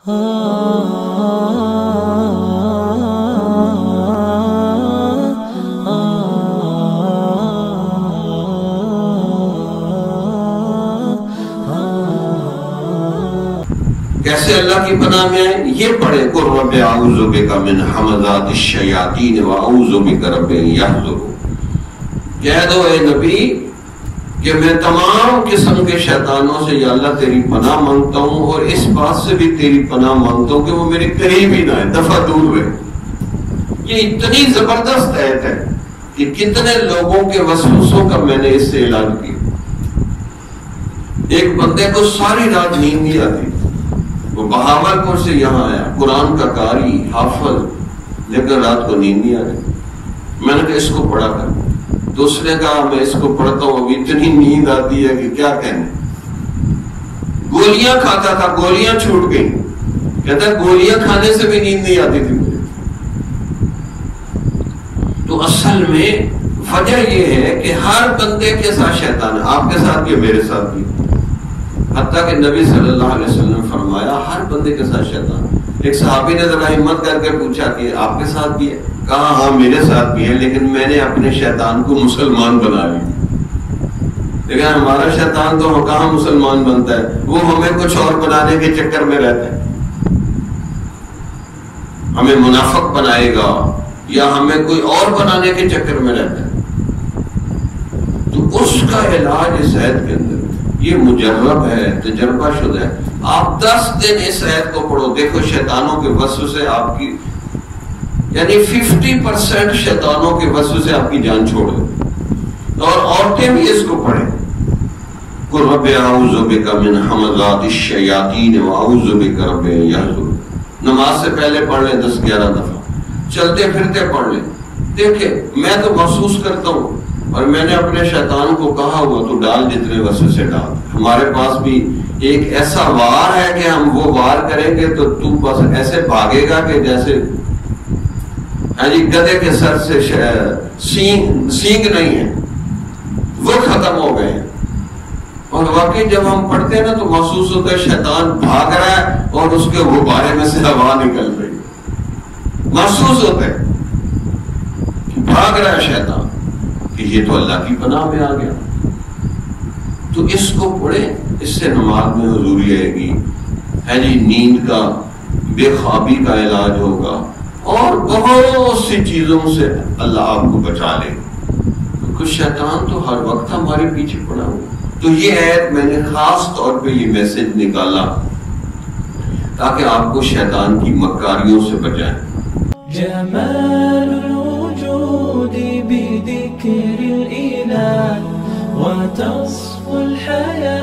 کیسے اللہ کی پناہ میں آئیں؟ یہ پڑھے قُلْ رَبِّ أَعُوذُ بِكَ مِنْ حَمَزَاتِ الشَّيَاطِينِ وَأَعُوذُ بِكَ رَبِّ أَنْ يَحْضُرُونِ۔ کہہ دو اے نبی کہ میں تمام قسم کے شیطانوں سے یا اللہ تیری پناہ مانگتا ہوں، اور اس بات سے بھی تیری پناہ مانگتا ہوں کہ وہ میرے قریب ہی نہ ہے، دفعہ دور رہے۔ یہ اتنی زبردست آیت ہے کہ کتنے لوگوں کے وسوسوں کا میں نے اس سے علاج کیا۔ ایک بندے کو ساری رات نیند نہیں آتی، وہ بہاولپور سے یہاں آیا، قرآن کا قاری حافظ، لیکن رات کو نیند نہیں آ رہی۔ میں نے کہا اس کو پڑھا کر، دوسرے کہا میں اس کو پڑھتا ہوں، ابھی اتنی نیند آتی ہے کہ کیا کہنے۔ گولیاں کھاتا تھا، گولیاں چھوٹ گئی، کہتا ہے گولیاں کھانے سے بھی نیند نہیں آتی تھی مجھے۔ تو اصل میں وجہ یہ ہے کہ ہر بندے کے ساتھ شیطان ہے، آپ کے ساتھ بھی میرے ساتھ بھی، حتیٰ کہ نبی صلی اللہ علیہ وسلم نے فرمایا ہر بندے کے ساتھ شیطان۔ ایک صحابی نے ذرا ہمت کر کے پوچھا کہ آپ کے ساتھ بھی ہے؟ کہا ہاں میرے ساتھ بھی ہے، لیکن میں نے اپنے شیطان کو مسلمان بنا لیا۔ لیکن ہمارا شیطان تو کہاں مسلمان بنتا ہے، وہ ہمیں کچھ اور بنانے کے چکر میں رہتا ہے، ہمیں منافق بنائے گا یا ہمیں کوئی اور بنانے کے چکر میں رہتا ہے۔ تو اس کا علاج اس آیت کے اندر یہ مجرب ہے، تجربہ شدہ ہے۔ آپ 10 دن اس آیت کو پڑھو، دیکھو شیطانوں کے وسوسے آپ کی، یعنی 50% شیطانوں کے وسوسے آپ کی جان چھوڑ دیں۔ اور عورتیں بھی اس کو پڑھیں، قُلْ رَبِّ أَعُوذُ بِكَ مِنْ حَمَزَاتِ الشَّيَاطِينِ وَأَعُوذُ بِكَ رَبِّ أَنْ يَحْضُرُونِ۔ نماز سے پہلے پڑھ لیں 10-11 دفعہ، چلتے پھرتے پڑھ لیں۔ دیکھیں میں تو محسوس کرتا ہوں، اور میں نے اپنے شیطان کو کہا ہوا تو ڈال جتنے وسوسے ڈال۔ ہمارے پاس بھی ایک ایسا وار ہے کہ ہم وہ وار کریں گے تو بس ایسے بھاگے گا کہ جیسے گدھے کے سر سے سینگ نہیں ہے، وہ ختم ہو گئے ہیں۔ اور واقعی جب ہم پڑھتے ہیں نا تو محسوس ہوتا ہے شیطان بھاگ رہا ہے اور اس کے غبارے میں سے ہوا نکل رہی، محسوس ہوتا ہے کہ بھاگ رہا ہے شیطان، کہ یہ تو اللہ کی پناہ میں آ گیا۔ تو اس کو پڑھیں، اس سے نماز میں حضوری آئے گی، نیند کا، بے خوابی کا علاج ہوگا، اور بہت سی چیزوں سے اللہ آپ کو بچا لے گا۔ کچھ شیطان تو ہر وقت ہمارے پیچھے پڑا ہوا۔ تو یہ آیت میں نے خاص طور پہ یہ میسج نکالا تاکہ آپ کو شیطان کی مکاریوں سے بچائیں۔ جمال الوجود بذكر الإله وتصفو الحياة